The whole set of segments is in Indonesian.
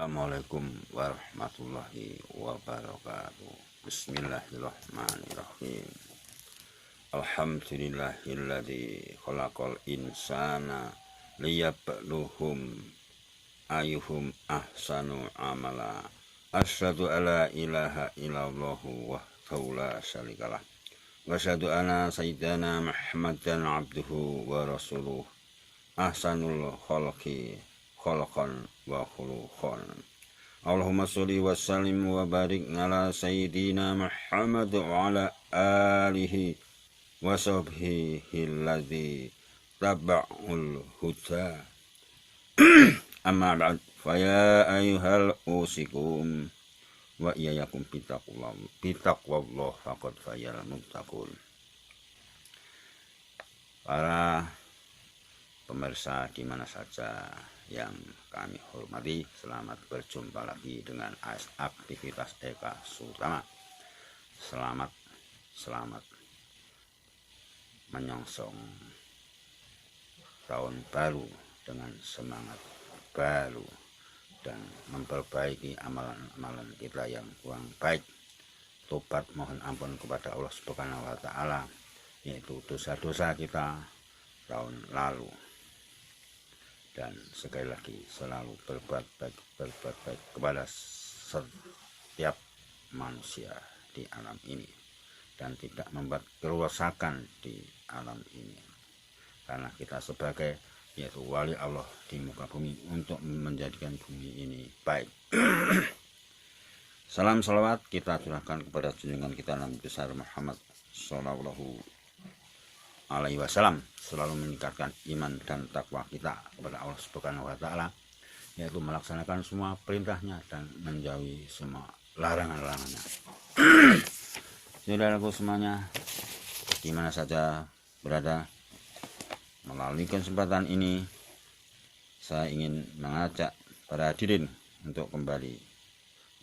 Assalamualaikum warahmatullahi wabarakatuh. Bismillahirrahmanirrahim. Alhamdulillahilladzi khalaqal insana liyabluhum ayyuhum ahsanu amala. Asyhadu alla ilaha illallahu wahdahu la syarikalah. Wa asyhadu anna sayyidana Muhammadan abduhu wa rasuluh. Ahsanul khalqi khalqan wa khuluqan. Allahumma sholli wa sallim wa barik ala sayyidina Muhammad wa ala alihi wa sahbihi alladzi taba'ul huda. Amma ba'd, fa ya ayyuhal usikum wa iyyakum bitaqwallah faqad fayal muttaqun. Para pemirsa di mana saja yang kami hormati, selamat berjumpa lagi dengan aktivitas Eka Sutama. Selamat menyongsong tahun baru dengan semangat baru dan memperbaiki amalan-amalan kita yang kurang baik. Tobat mohon ampun kepada Allah Subhanahu wa taala, yaitu dosa-dosa kita tahun lalu. Dan sekali lagi selalu berbuat baik kepada setiap manusia di alam ini dan tidak membuat kerusakan di alam ini, karena kita sebagai yaitu wali Allah di muka bumi untuk menjadikan bumi ini baik. Salam salawat kita curahkan kepada junjungan kita Nabi besar Muhammad sallallahu alaihi wasallam, selalu meningkatkan iman dan takwa kita kepada Allah Subhanahu wa taala, yaitu melaksanakan semua perintahnya dan menjauhi semua larangan-larangannya. Saudaraku semuanya, di mana saja berada, melalui kesempatan ini saya ingin mengajak para hadirin untuk kembali,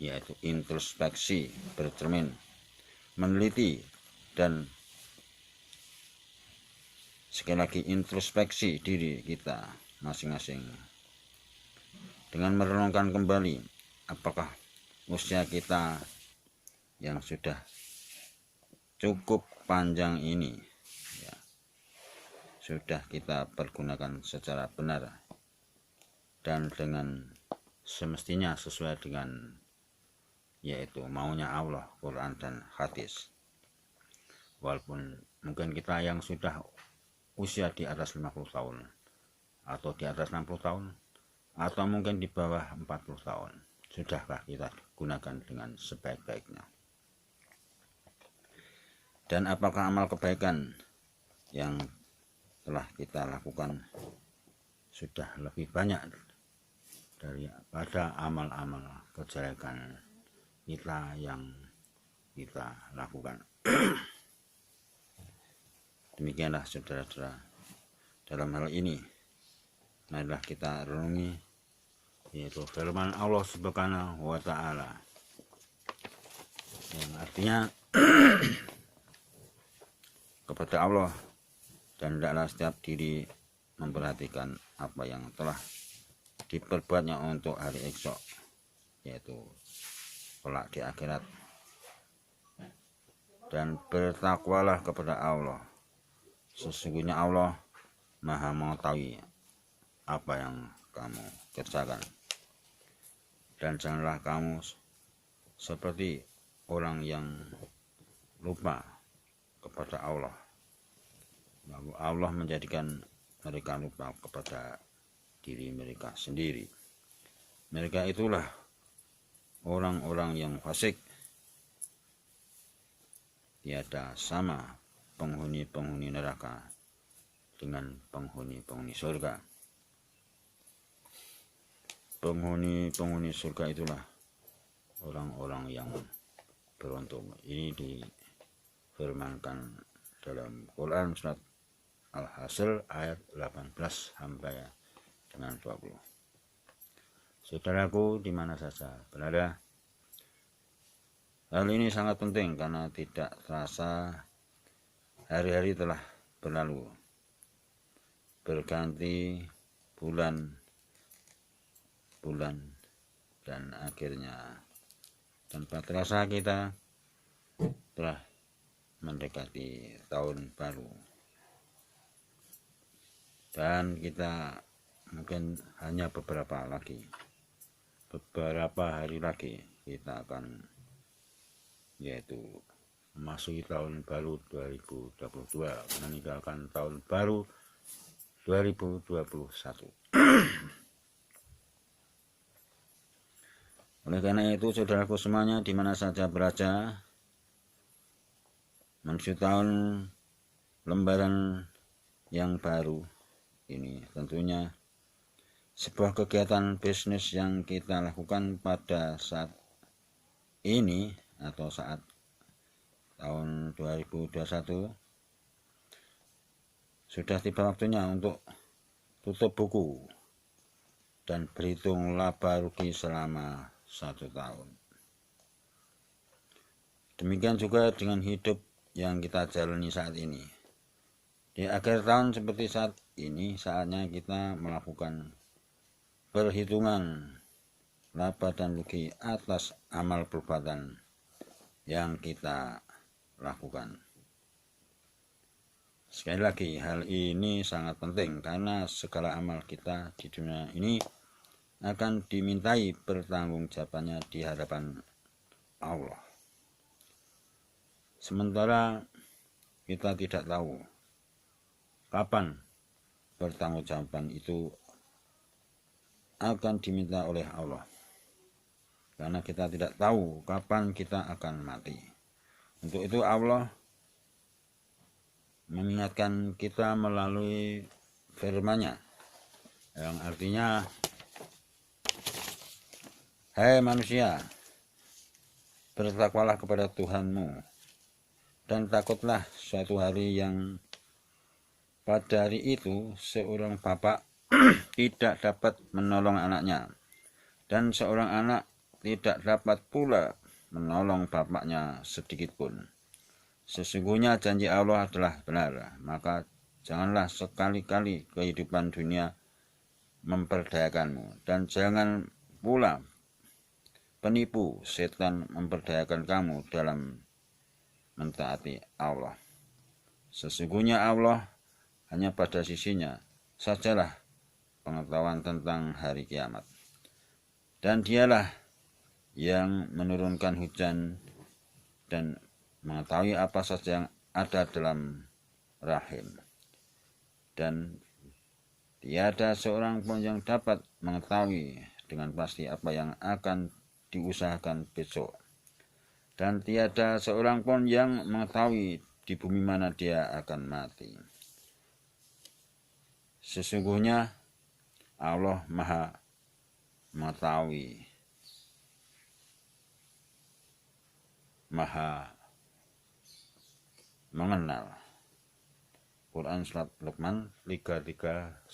yaitu introspeksi, bercermin, meneliti, dan sekali lagi introspeksi diri kita masing-masing dengan merenungkan kembali apakah usia kita yang sudah cukup panjang ini ya, sudah kita pergunakan secara benar dan dengan semestinya sesuai dengan yaitu maunya Allah, Quran dan hadis. Walaupun mungkin kita yang sudah usia di atas 50 tahun atau di atas 60 tahun atau mungkin di bawah 40 tahun, sudahkah kita gunakan dengan sebaik-baiknya? Dan apakah amal kebaikan yang telah kita lakukan sudah lebih banyak daripada amal-amal kejelekan kita yang kita lakukan? Demikianlah saudara-saudara, dalam hal ini marilah kita renungi yaitu firman Allah Subhanahu wa taala yang artinya kepada Allah, dan hendaklah setiap diri memperhatikan apa yang telah diperbuatnya untuk hari esok, yaitu kelak di akhirat, dan bertakwalah kepada Allah. Sesungguhnya Allah Maha mengetahui apa yang kamu kerjakan. Dan janganlah kamu seperti orang yang lupa kepada Allah, lalu Allah menjadikan mereka lupa kepada diri mereka sendiri. Mereka itulah orang-orang yang fasik, tiada sama penghuni-penghuni neraka dengan penghuni-penghuni surga. Penghuni-penghuni surga itulah orang-orang yang beruntung. Ini difirmankan dalam Quran surat Al-Hasr ayat 18 sampai dengan 20. Saudaraku di mana saja berada, hal ini sangat penting karena tidak terasa hari-hari telah berlalu, berganti bulan dan akhirnya tanpa terasa kita telah mendekati tahun baru, dan kita mungkin hanya beberapa hari lagi kita akan yaitu memasuki tahun baru 2022, meninggalkan tahun baru 2021. Oleh karena itu, saudaraku semuanya di mana saja berada, menuju tahun lembaran yang baru ini, tentunya sebuah kegiatan bisnis yang kita lakukan pada saat ini atau saat tahun 2021 sudah tiba waktunya untuk tutup buku dan berhitung laba rugi selama 1 tahun. Demikian juga dengan hidup yang kita jalani saat ini. Di akhir tahun seperti saat ini, saatnya kita melakukan perhitungan laba dan rugi atas amal perbuatan yang kita lakukan. Sekali lagi, hal ini sangat penting karena segala amal kita di dunia ini akan dimintai pertanggungjawabannya di hadapan Allah. Sementara kita tidak tahu kapan pertanggungjawaban itu akan diminta oleh Allah, karena kita tidak tahu kapan kita akan mati. Untuk itu Allah mengingatkan kita melalui firman-Nya yang artinya, hai manusia, bertakwalah kepada Tuhanmu dan takutlah suatu hari yang pada hari itu seorang bapak tidak dapat menolong anaknya, dan seorang anak tidak dapat pula menolong bapaknya sedikit pun. Sesungguhnya janji Allah adalah benar, maka janganlah sekali-kali kehidupan dunia memperdayakanmu, dan jangan pula penipu setan memperdayakan kamu dalam mentaati Allah. Sesungguhnya Allah hanya pada sisinya sajalah pengetahuan tentang hari kiamat, dan dialah yang menurunkan hujan dan mengetahui apa saja yang ada dalam rahim, dan tiada seorang pun yang dapat mengetahui dengan pasti apa yang akan diusahakan besok, dan tiada seorang pun yang mengetahui di bumi mana dia akan mati. Sesungguhnya Allah Maha mengetahui, Maha mengenal. Quran Surat Luqman 33-34.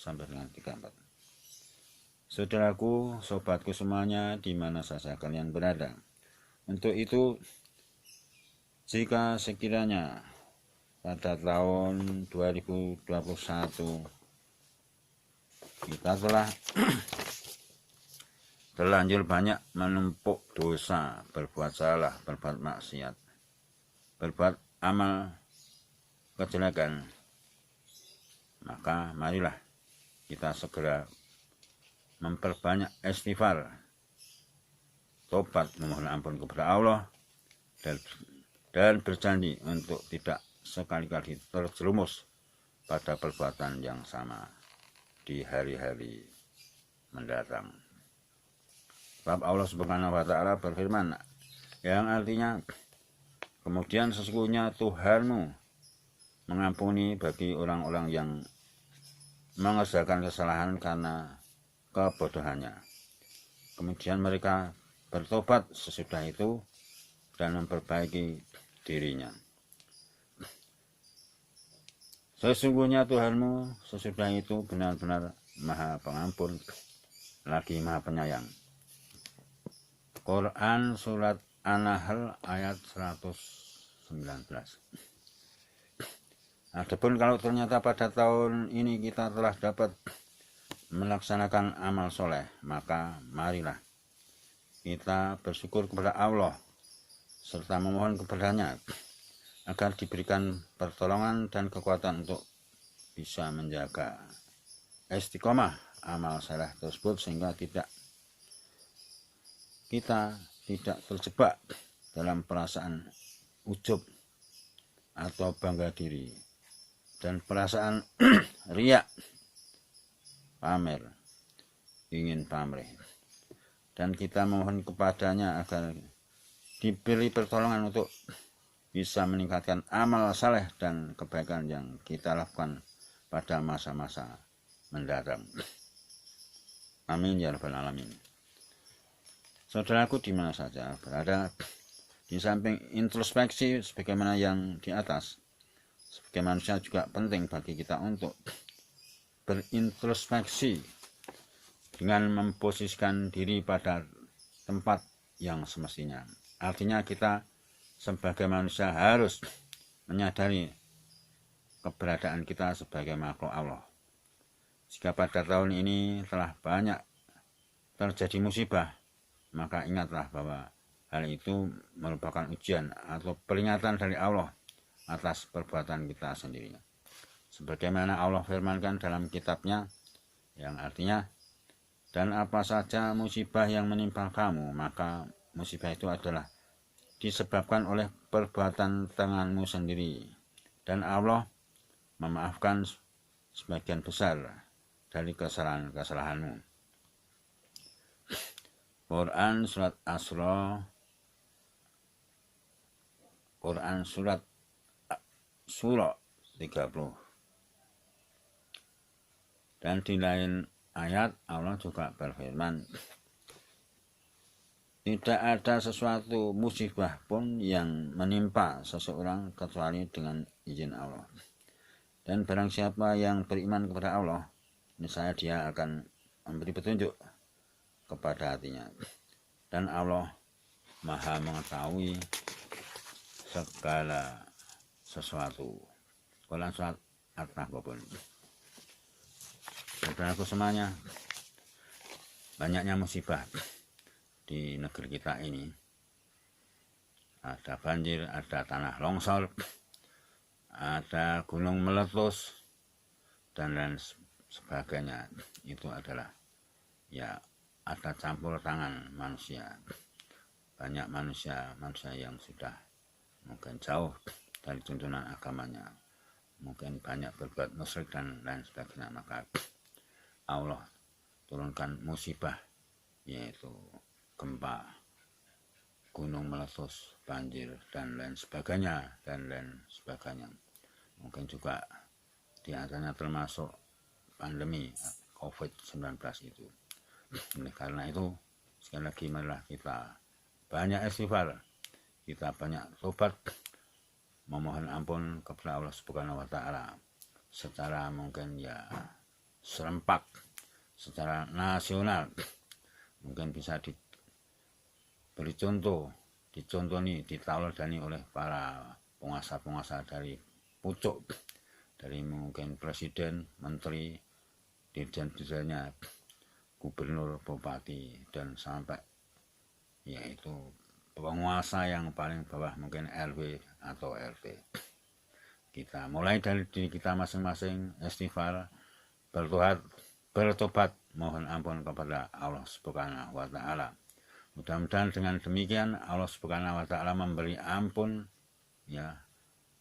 Saudaraku, sobatku semuanya di mana saja kalian berada, untuk itu jika sekiranya pada tahun 2021 kita telah terlanjur banyak menumpuk dosa, berbuat salah, berbuat maksiat, berbuat amal kejelekan, maka marilah kita segera memperbanyak istighfar, tobat, memohon ampun kepada Allah, dan berjanji untuk tidak sekali-kali terjerumus pada perbuatan yang sama di hari-hari mendatang. Sebab Allah Subhanahu wa Ta'ala berfirman, yang artinya, kemudian sesungguhnya Tuhanmu mengampuni bagi orang-orang yang mengerjakan kesalahan karena kebodohannya. Kemudian mereka bertobat sesudah itu dan memperbaiki dirinya. Sesungguhnya Tuhanmu sesudah itu benar-benar Maha Pengampun lagi Maha Penyayang. Quran Surat An-Nahl ayat 119. Adapun kalau ternyata pada tahun ini kita telah dapat melaksanakan amal soleh, maka marilah kita bersyukur kepada Allah serta memohon kepadanya agar diberikan pertolongan dan kekuatan untuk bisa menjaga istiqomah amal saleh tersebut, sehingga kita tidak terjebak dalam perasaan ujub atau bangga diri dan perasaan riya, pamer, ingin pamrih. Dan kita mohon kepadanya agar diberi pertolongan untuk bisa meningkatkan amal saleh dan kebaikan yang kita lakukan pada masa-masa mendatang. Amin ya rabbal alamin. Saudaraku di mana saja berada, di samping introspeksi sebagaimana yang di atas, sebagai manusia juga penting bagi kita untuk berintrospeksi dengan memposisikan diri pada tempat yang semestinya. Artinya kita sebagai manusia harus menyadari keberadaan kita sebagai makhluk Allah. Jika pada tahun ini telah banyak terjadi musibah, maka ingatlah bahwa hal itu merupakan ujian atau peringatan dari Allah atas perbuatan kita sendiri. Sebagaimana Allah firmankan dalam kitabnya, yang artinya, dan apa saja musibah yang menimpa kamu, maka musibah itu adalah disebabkan oleh perbuatan tanganmu sendiri, dan Allah memaafkan sebagian besar dari kesalahan-kesalahanmu. Quran surat Asra, Quran surat surah 30. Dan di lain ayat Allah juga berfirman, tidak ada sesuatu musibah pun yang menimpa seseorang kecuali dengan izin Allah. Dan barang siapa yang beriman kepada Allah, niscaya dia akan memberi petunjuk kepada hatinya. Dan Allah Maha mengetahui segala sesuatu. Quran surat At-Taghapun. Saudaraku semuanya, banyaknya musibah di negeri kita ini. Ada banjir, ada tanah longsor, ada gunung meletus, dan lain sebagainya. Itu adalah ya ada campur tangan manusia. Banyak manusia yang sudah mungkin jauh dari tuntunan agamanya, mungkin banyak berbuat musyrik dan lain sebagainya, maka Allah turunkan musibah, yaitu gempa, gunung meletus, banjir, dan lain sebagainya, Mungkin juga diantaranya termasuk pandemi COVID-19 itu. Oleh karena itu, sekali lagi marilah kita banyak istighfar, kita banyak tobat, memohon ampun kepada Allah Subhanahu wa Ta'ala secara mungkin ya serempak, secara nasional. Mungkin bisa diberi contoh, dicontoni, ditauladani oleh para penguasa-penguasa dari pucuk, dari mungkin presiden, menteri, dirjen-dirjennya, gubernur, bupati, dan sampai yaitu penguasa yang paling bawah, mungkin RW atau RT. Kita mulai dari diri kita masing-masing, istighfar, bertobat, mohon ampun kepada Allah Subhanahu wa Ta'ala. Mudah-mudahan dengan demikian Allah Subhanahu wa Ta'ala memberi ampun, ya,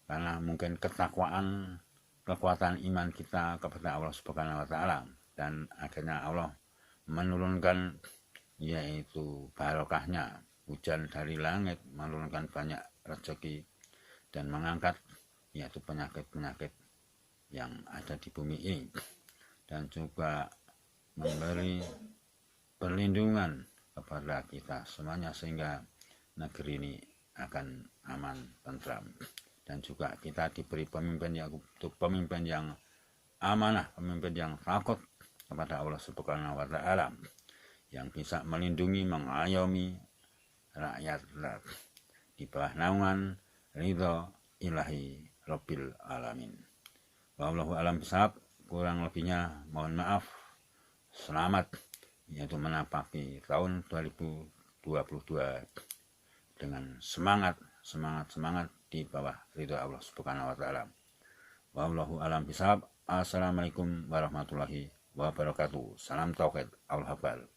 karena mungkin ketakwaan, kekuatan iman kita kepada Allah Subhanahu wa Ta'ala, dan akhirnya Allah menurunkan yaitu barokahnya hujan dari langit, menurunkan banyak rezeki, dan mengangkat yaitu penyakit-penyakit yang ada di bumi ini, dan juga memberi perlindungan kepada kita semuanya sehingga negeri ini akan aman, tentram, dan juga kita diberi pemimpin yang amanah, pemimpin yang takut kepada Allah Subhanahu wa Ta'ala, yang bisa melindungi, mengayomi rakyat di bawah naungan ridho ilahi Rabbil alamin. Wallahu alam bishawab. Kurang lebihnya mohon maaf. Selamat yaitu menapaki tahun 2023 2022 dengan semangat di bawah ridho Allah Subhanahu wa taala. Wallahu alam bisawab. Assalamualaikum warahmatullahi wabarakatuh. Salam tauhid. Al-Habal.